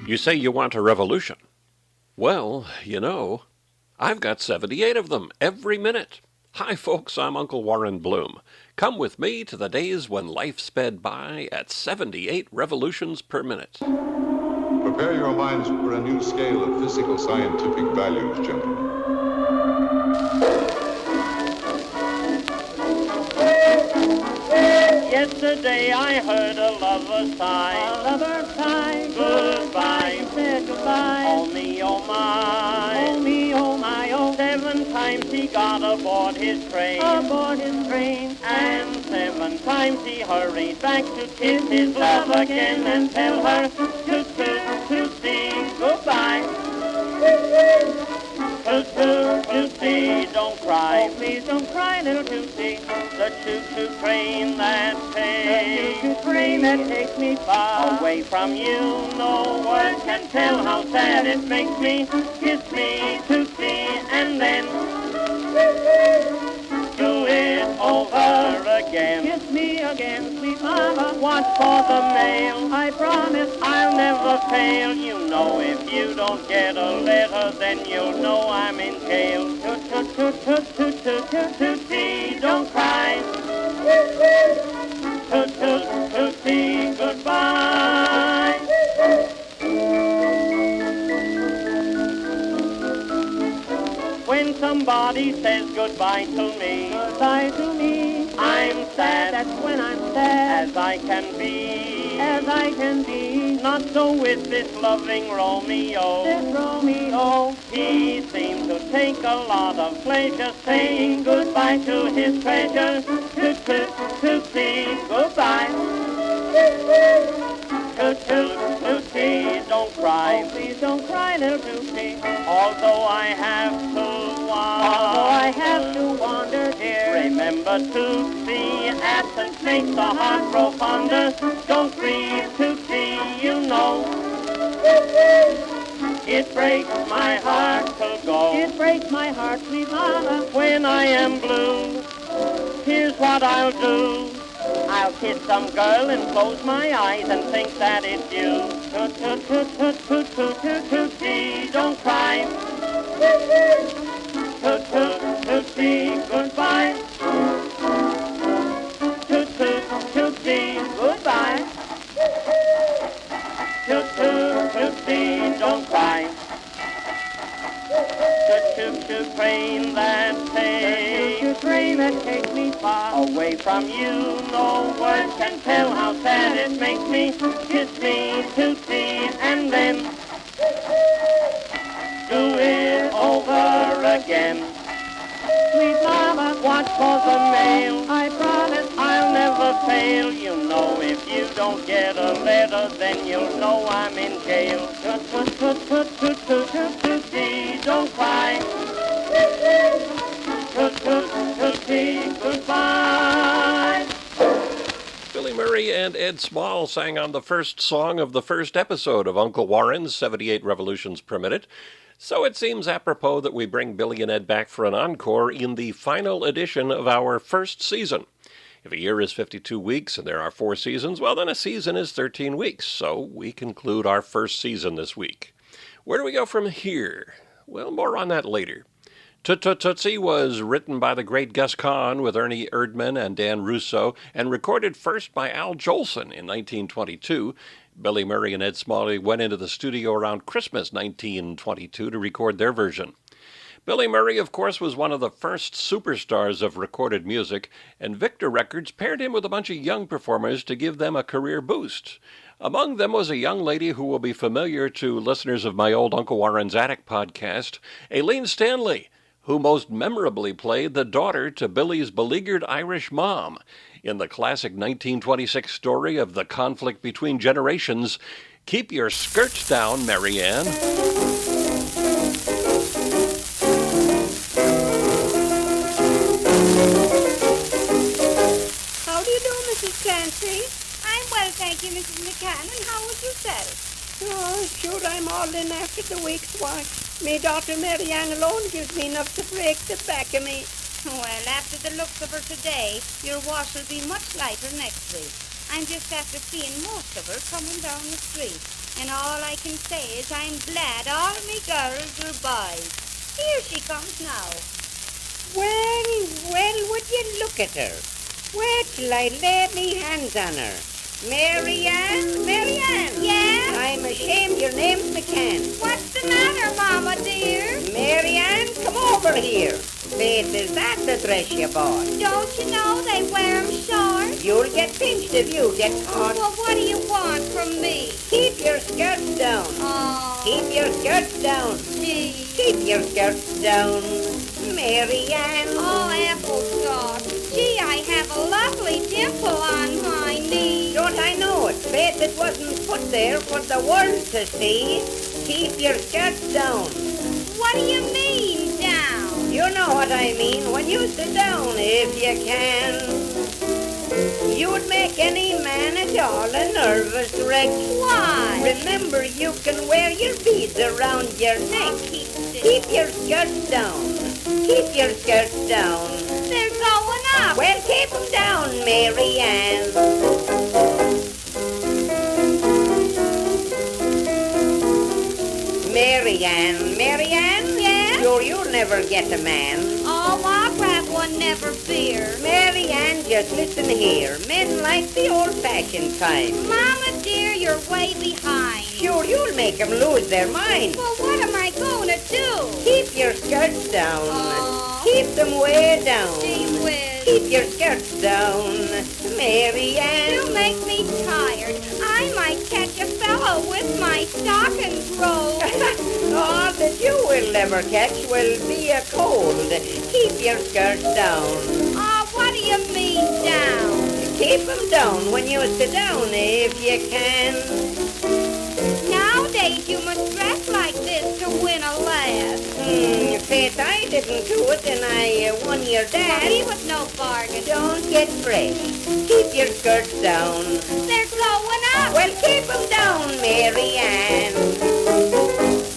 You say you want a revolution. Well, you know, I've got 78 of them every minute. Hi, folks, I'm Uncle Warren Bloom. Come with me to the days when life sped by at 78 revolutions per minute. Prepare your minds for a new scale of physical scientific values, gentlemen. Yesterday I heard a lover sigh. A lover sigh. Goodbye. Said goodbye. Oh me, oh my. Oh me, oh my, oh. 7 times he got aboard his train. Aboard his train. And 7 times he hurried back to kiss his love again and tell her to Tootsie, goodbye. Tootsie, don't cry. Oh, please don't cry, little Tootsie. The choo-choo train that takes The train that takes me far away from you. No words can tell how sad it makes me. Kiss me, Tootsie, and then do it over again. Kiss me again, sweet mama. Watch for the mail. I promise I'll never fail. You know if you don't get a letter, then you'll know I'm in jail. Tootsie, don't cry. Tootsie, goodbye. When somebody says goodbye to me, goodbye to me. I'm sad. That's when I'm sad. As I can be. As I can be. Not so with this loving Romeo. This Romeo. He seemed to take a lot of pleasure saying goodbye to his treasure. Tootsie, goodbye. Tootsie, don't cry. Oh, please don't cry, little Tootsie. Although I have to wander, dear. Remember Tootsie, absence makes the heart grow fonder. Don't grieve, Tootsie, you know. It breaks my heart to go. It breaks my heart, sweet mama. When I am blue, here's what I'll do. I'll kiss some girl and close my eyes and think that it's you. Tootsie, don't cry. Tootsie, goodbye. Tootsie, goodbye. Tootsie, don't cry. The choo-choo train that takes me far away from you. No words can tell how sad it makes me. Kiss me, Tootsie, and then do it over again. Sweet mama, watch for the mail. I promise I'll never fail. You know if you don't get a letter, then you'll know I'm in jail. Tootsie, don't cry. Tootsie, goodbye. Billy Murray and Ed Smalle sang on the first song of the first episode of Uncle Warren's 78 Revolutions Per Minute. So it seems apropos that we bring Billy and Ed back for an encore in the final edition of our first season. If a year is 52 weeks and there are 4 seasons, well, then a season is 13 weeks. So we conclude our first season this week. Where do we go from here? Well, more on that later. Tootsie was written by the great Gus Kahn with Ernie Erdman and Dan Russo and recorded first by Al Jolson in 1922. Billy Murray and Ed Smalle went into the studio around Christmas 1922 to record their version. Billy Murray, of course, was one of the first superstars of recorded music, and Victor Records paired him with a bunch of young performers to give them a career boost. Among them was a young lady who will be familiar to listeners of my old Uncle Warren's Attic podcast, Aileen Stanley, who most memorably played the daughter to Billy's beleaguered Irish mom in the classic 1926 story of the conflict between generations, Keep Your Skirts Down, Mary Ann. How do you do, Mrs. Clancy? I'm well, thank you, Mrs. McCann. And how was yourself? Oh, sure, I'm all in after the week's wash. Me daughter Mary Ann alone gives me enough to break the back of me. Well, after the looks of her today, your wash will be much lighter next week. I'm just after seeing most of her coming down the street. And all I can say is I'm glad all me girls will boys. Here she comes now. Well, would you look at her? Wait till I lay me hands on her. Mary Ann? Yeah? I'm ashamed your name's McCann. What's the matter, Mama dear? Mary Ann, come over here. Faith, is that the dress you bought? Don't you know they wear 'em short? You'll get pinched if you get caught. Well, what do you want from me? Keep your skirts down. Oh, Keep your skirts down. gee. Keep your skirts down. Mary Ann. Oh, applesauce. Gee, I have a lovely dimple on my knee. Don't I know it? Faith, it wasn't put there for the world to see. Keep your skirts down. What do you mean, down? You know what I mean when you sit down, if you can. You'd make any man at all a nervous wreck. Why? Remember, you can wear your beads around your neck. Keep your skirts down. Keep your skirts down. They're going up. Well, keep 'em down, Mary Ann. Mary Ann? Yeah? Sure, you'll never get a man. Oh, I'll grab one, never fear. Mary Ann, just listen here. Men like the old-fashioned kind. Mama dear, you're way behind. Sure, you'll make 'em lose their mind. Well, what am I going to do? Keep your skirts down. Oh. Keep them way down. Gee whiz. Keep your skirts down, Mary Ann. You make me tired. I might catch a fellow with my stockings rolled. All that you will never catch will be a cold. Keep your skirts down. Oh, what do you mean, down? Keep 'em down when you sit down, if you can. Nowadays you must dress like this to win a lass. Faith, I didn't do it, and I won your Well, dad. he was no bargain. Don't get fresh. Keep your skirts down. They're going up. Well, keep 'em down, Mary Ann.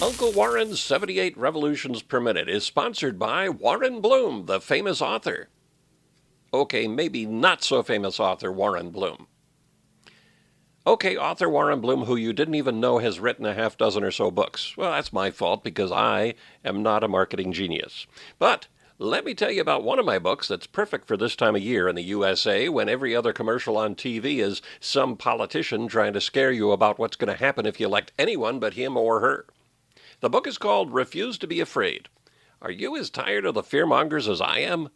Uncle Warren's 78 Revolutions Per Minute is sponsored by Warren Bloom, the famous author. Okay, maybe not so famous author Warren Bloom. Okay, author Warren Bloom, who you didn't even know has written a half dozen or so books. Well, that's my fault because I am not a marketing genius. But let me tell you about one of my books that's perfect for this time of year in the USA when every other commercial on TV is some politician trying to scare you about what's going to happen if you elect anyone but him or her. The book is called Refuse to be Afraid. Are you as tired of the fearmongers as I am?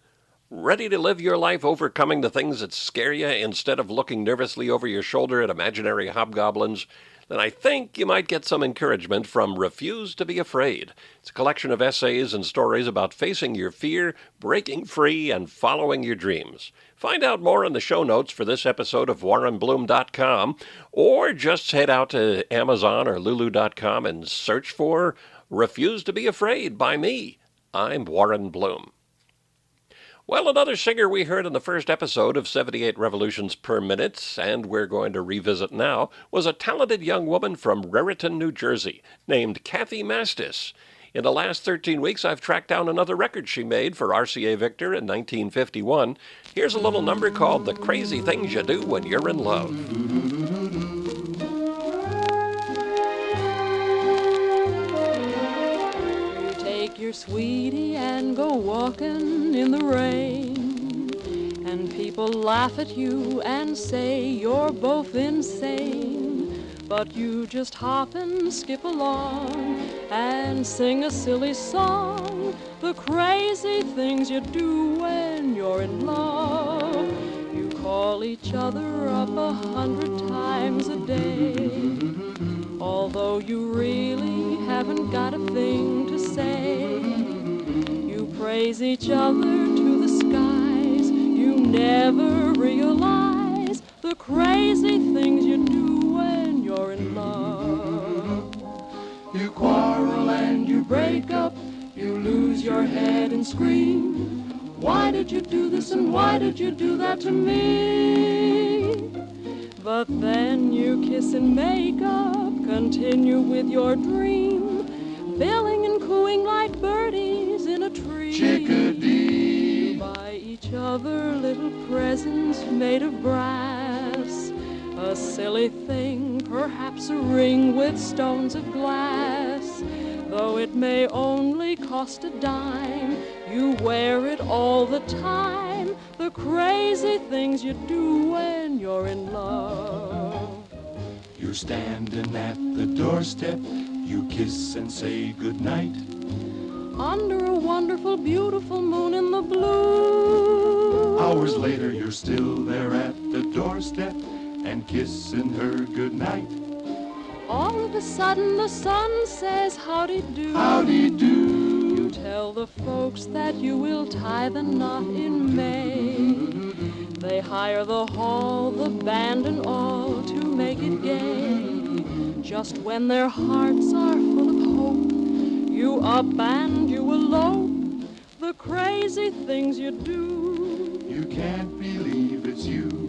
Ready to live your life overcoming the things that scare you instead of looking nervously over your shoulder at imaginary hobgoblins? Then I think you might get some encouragement from Refuse to be Afraid. It's a collection of essays and stories about facing your fear, breaking free, and following your dreams. Find out more in the show notes for this episode of WarrenBloom.com, or just head out to Amazon or Lulu.com and search for Refuse to be Afraid by me. I'm Warren Bloom. Well, another singer we heard in the first episode of 78 Revolutions Per Minute, and we're going to revisit now, was a talented young woman from Raritan, New Jersey, named Cathy Mastice. In the last 13 weeks, I've tracked down another record she made for RCA Victor in 1951. Here's a little number called The Crazy Things You Do When You're in Love. Take your sweetie and go walking in the rain, and people laugh at you and say you're both insane, but you just hop and skip along and sing a silly song, the crazy things you do when you're in love. You call each other up 100 times a day, although you really haven't got a thing to say. You praise each other to the skies. You never realize the crazy things you do when you're in love. You quarrel and you break up. You lose your head and scream. Why did you do this and why did you do that to me? But then you kiss and make up, continue with your dream, billing and cooing like birdies in a tree. Chickadee. You buy each other little presents made of brass, A silly thing, perhaps a ring with stones of glass. Though it may only cost a dime, you wear it all the time. The crazy things you do when you're in love. You're standing at the doorstep, you kiss and say goodnight. Under a wonderful, beautiful moon in the blue. Hours later, you're still there at the doorstep and kissing her goodnight. All of a sudden the sun says, howdy do. Howdy do. You tell the folks that you will tie the knot in May. They hire the hall, the band and all to make it gay. Just when their hearts are full of hope, you up and you elope. The crazy things you do. You can't believe it's you.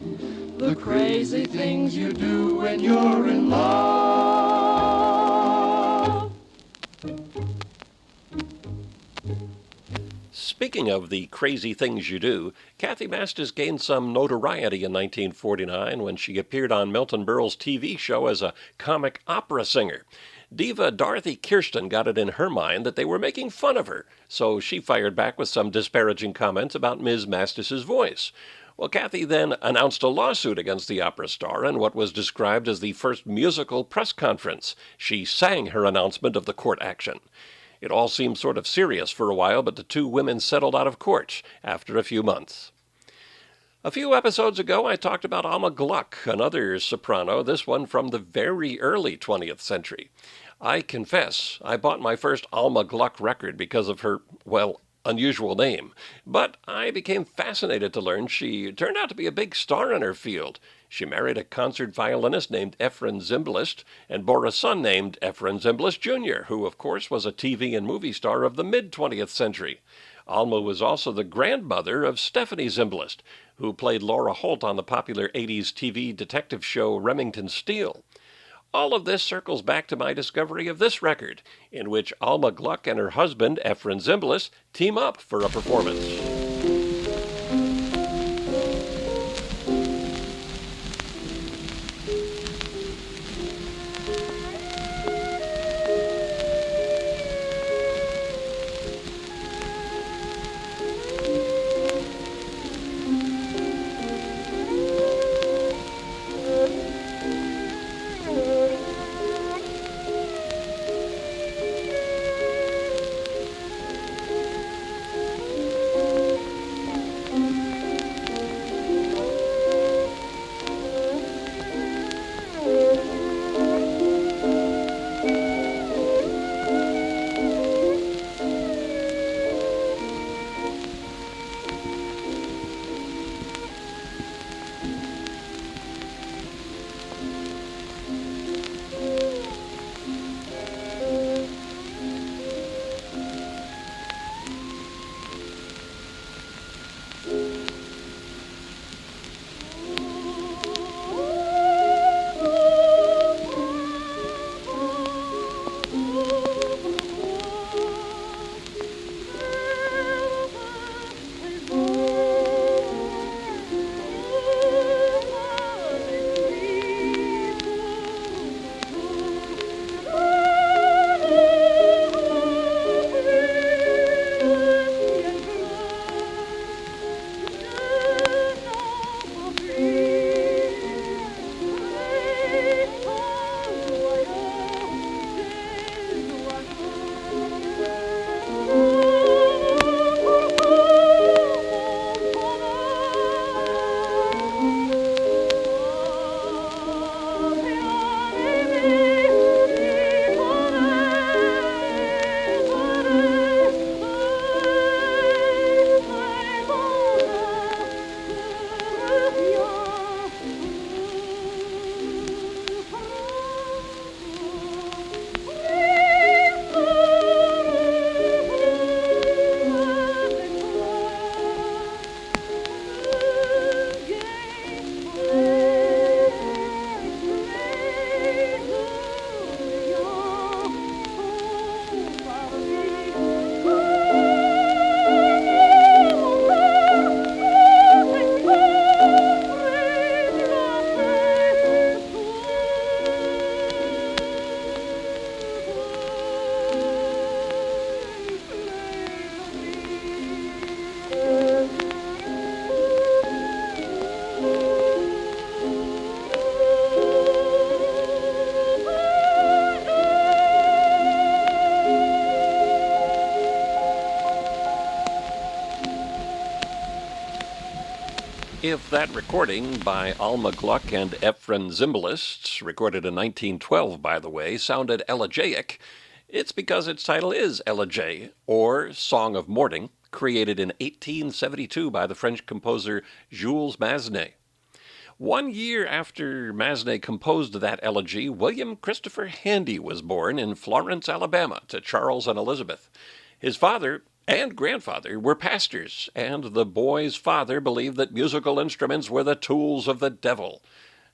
The crazy things you do when you're in love. Speaking of the crazy things you do, Cathy Mastice gained some notoriety in 1949 when she appeared on Milton Berle's TV show as a comic opera singer. Diva Dorothy Kirsten got it in her mind that they were making fun of her, so she fired back with some disparaging comments about Ms. Mastice's voice. Well, Cathy then announced a lawsuit against the opera star in what was described as the first musical press conference. She sang her announcement of the court action. It all seemed sort of serious for a while, but the two women settled out of court after a few months. A few episodes ago, I talked about Alma Gluck, another soprano, this one from the very early 20th century. I confess, I bought my first Alma Gluck record because of her, well, unusual name, but I became fascinated to learn she turned out to be a big star in her field. She married a concert violinist named Efrem Zimbalist and bore a son named Efrem Zimbalist Jr., who, of course, was a TV and movie star of the mid-20th century. Alma was also the grandmother of Stephanie Zimbalist, who played Laura Holt on the popular 80s TV detective show Remington Steele. All of this circles back to my discovery of this record, in which Alma Gluck and her husband, Efrem Zimbalist, team up for a performance. If that recording by Alma Gluck and Efrem Zimbalist, recorded in 1912, by the way, sounded elegaic, it's because its title is Elegie, or Song of Mourning, created in 1872 by the French composer Jules Massenet. 1 year after Massenet composed that elegy, William Christopher Handy was born in Florence, Alabama, to Charles and Elizabeth. His father and grandfather were pastors, and the boy's father believed that musical instruments were the tools of the devil.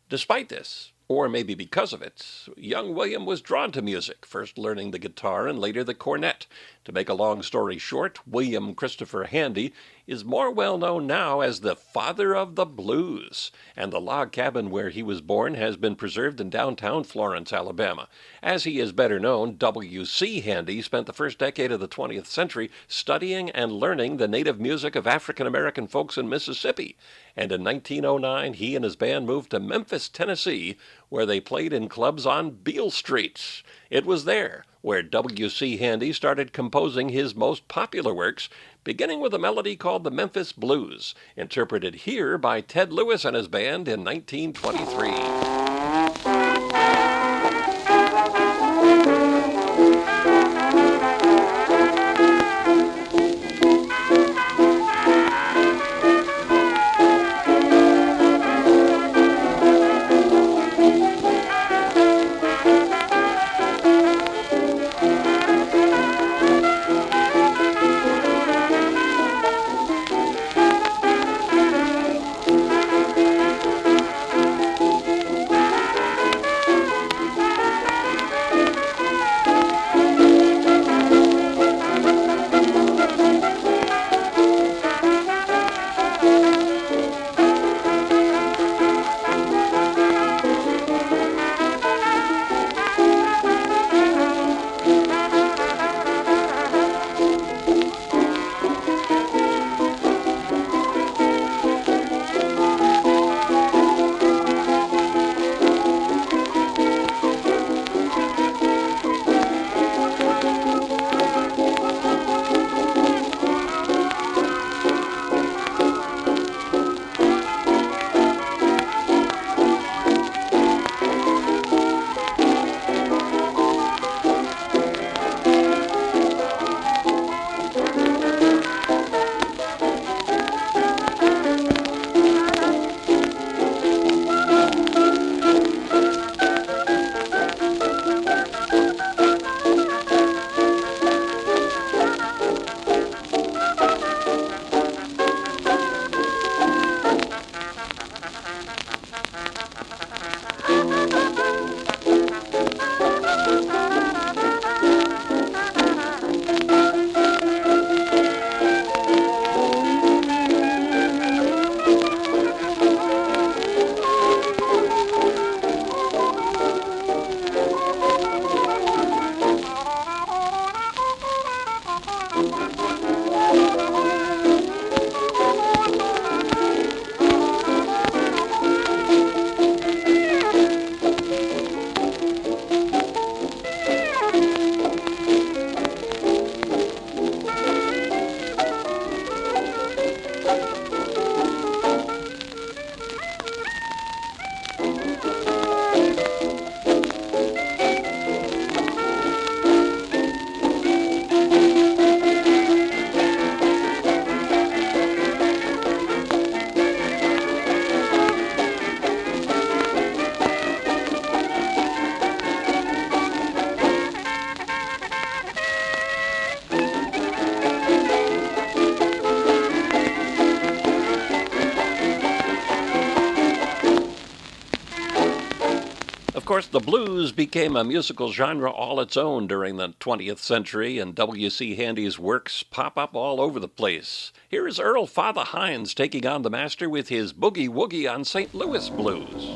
Despite this, or maybe because of it, young William was drawn to music, first learning the guitar and later the cornet. To make a long story short, William Christopher Handy is more well known now as the father of the blues, and the log cabin where he was born has been preserved in downtown Florence, Alabama. As he is better known, W.C. Handy spent the first decade of the 20th century studying and learning the native music of African-American folks in Mississippi, and in 1909 he and his band moved to Memphis, Tennessee, where they played in clubs on Beale Street. It was there where W.C. Handy started composing his most popular works, beginning with a melody called the Memphis Blues, interpreted here by Ted Lewis and his band in 1923. Of course, the blues became a musical genre all its own during the 20th century, and W.C. Handy's works pop up all over the place. Here is Earl Father Hines taking on the master with his Boogie Woogie on St. Louis Blues.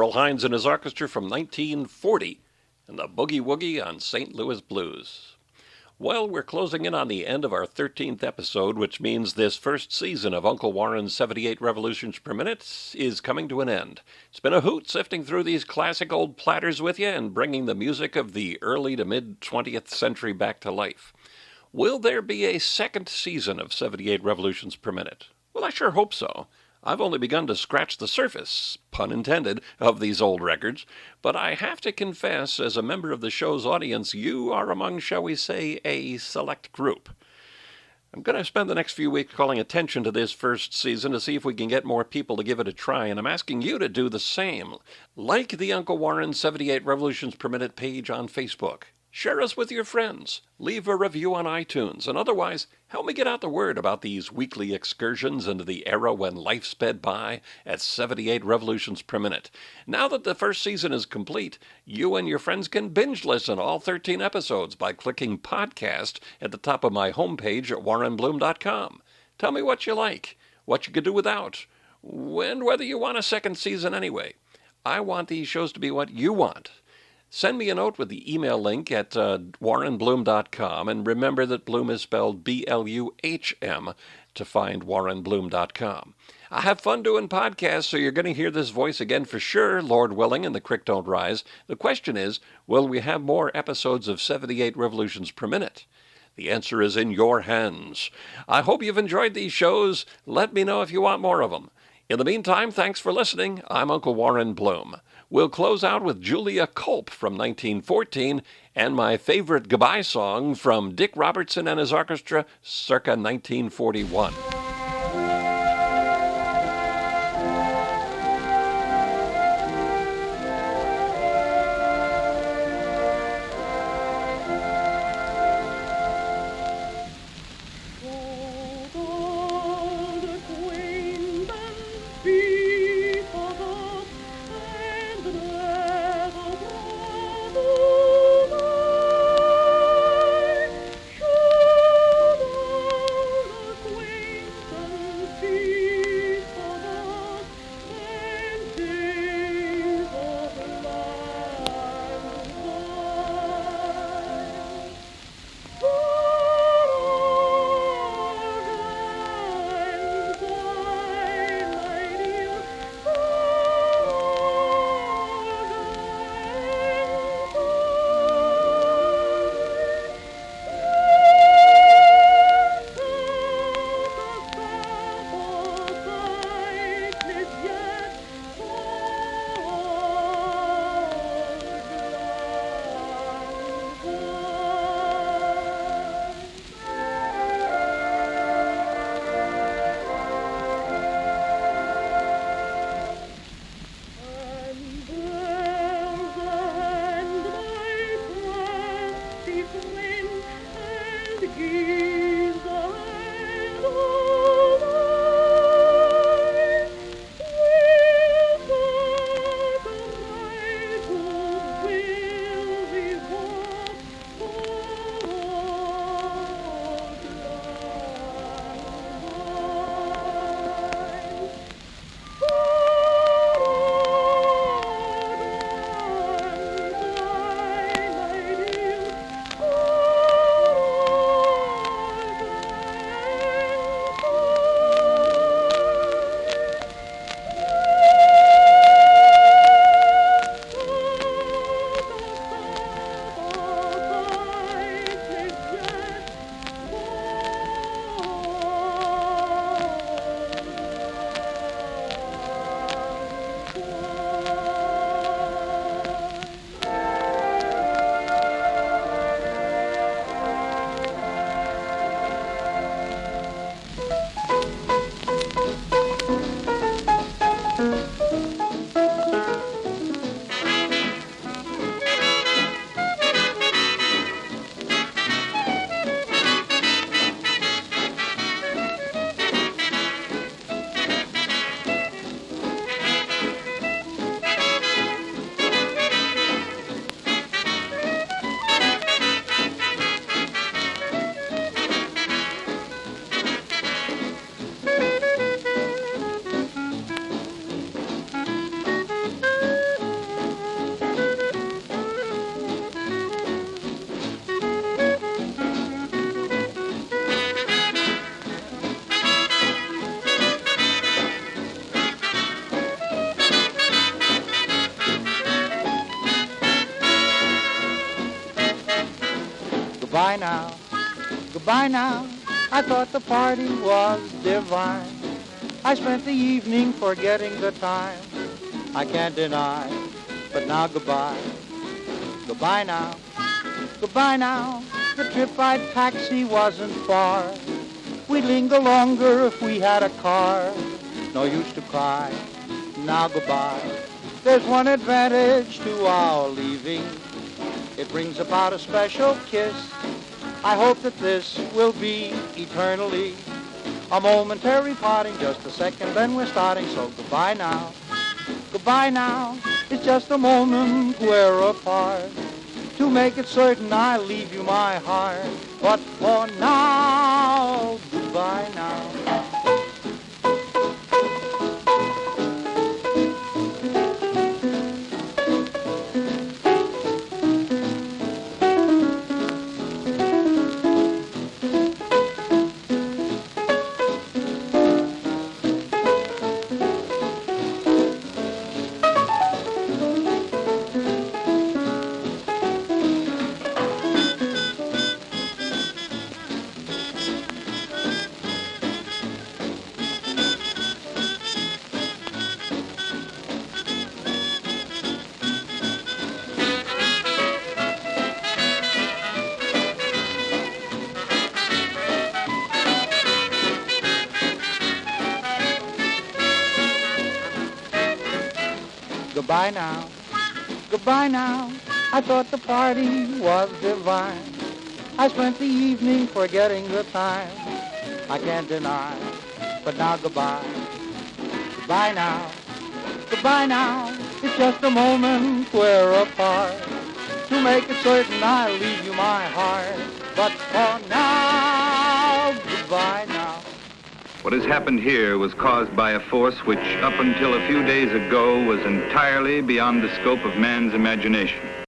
Earl Hines and his orchestra from 1940, and the Boogie Woogie on St. Louis Blues. Well, we're closing in on the end of our 13th episode, which means this first season of Uncle Warren's 78 Revolutions Per Minute is coming to an end. It's been a hoot sifting through these classic old platters with you and bringing the music of the early to mid-20th century back to life. Will there be a second season of 78 Revolutions Per Minute? Well, I sure hope so. I've only begun to scratch the surface, pun intended, of these old records, but I have to confess, as a member of the show's audience, you are among, shall we say, a select group. I'm going to spend the next few weeks calling attention to this first season to see if we can get more people to give it a try, and I'm asking you to do the same. Like the Uncle Warren 78 Revolutions Per Minute page on Facebook. Share us with your friends. Leave a review on iTunes, and otherwise, help me get out the word about these weekly excursions into the era when life sped by at 78 revolutions per minute. Now that the first season is complete, you and your friends can binge listen all 13 episodes by clicking podcast at the top of my homepage at warrenbloom.com. Tell me what you like, what you could do without, and whether you want a second season anyway. I want these shows to be what you want. Send me a note with the email link at warrenbloom.com, and remember that Bloom is spelled B-L-U-H-M to find warrenbloom.com. I have fun doing podcasts, so you're going to hear this voice again for sure, Lord willing, and the creek don't rise. The question is, will we have more episodes of 78 Revolutions Per Minute? The answer is in your hands. I hope you've enjoyed these shows. Let me know if you want more of them. In the meantime, thanks for listening. I'm Uncle Warren Bloom. We'll close out with Julia Culp from 1914 and my favorite goodbye song from Dick Robertson and his orchestra circa 1941. Goodbye now, I thought the party was divine. I spent the evening forgetting the time. I can't deny, but now goodbye. Goodbye now, goodbye now. The trip by taxi wasn't far. We'd linger longer if we had a car. No use to cry, now goodbye. There's one advantage to our leaving. It brings about a special kiss. I hope that this will be eternally a momentary parting, just a second, then we're starting. So goodbye now, goodbye now. It's just a moment we're apart. To make it certain, I'll leave you my heart. But for now, goodbye now. Goodbye now, goodbye now. I thought the party was divine. I spent the evening forgetting the time. I can't deny, but now goodbye. Goodbye now, goodbye now. It's just a moment we're apart. To make it certain, I'll leave you my heart. But for now, goodbye now. What has happened here was caused by a force which, up until a few days ago, was entirely beyond the scope of man's imagination.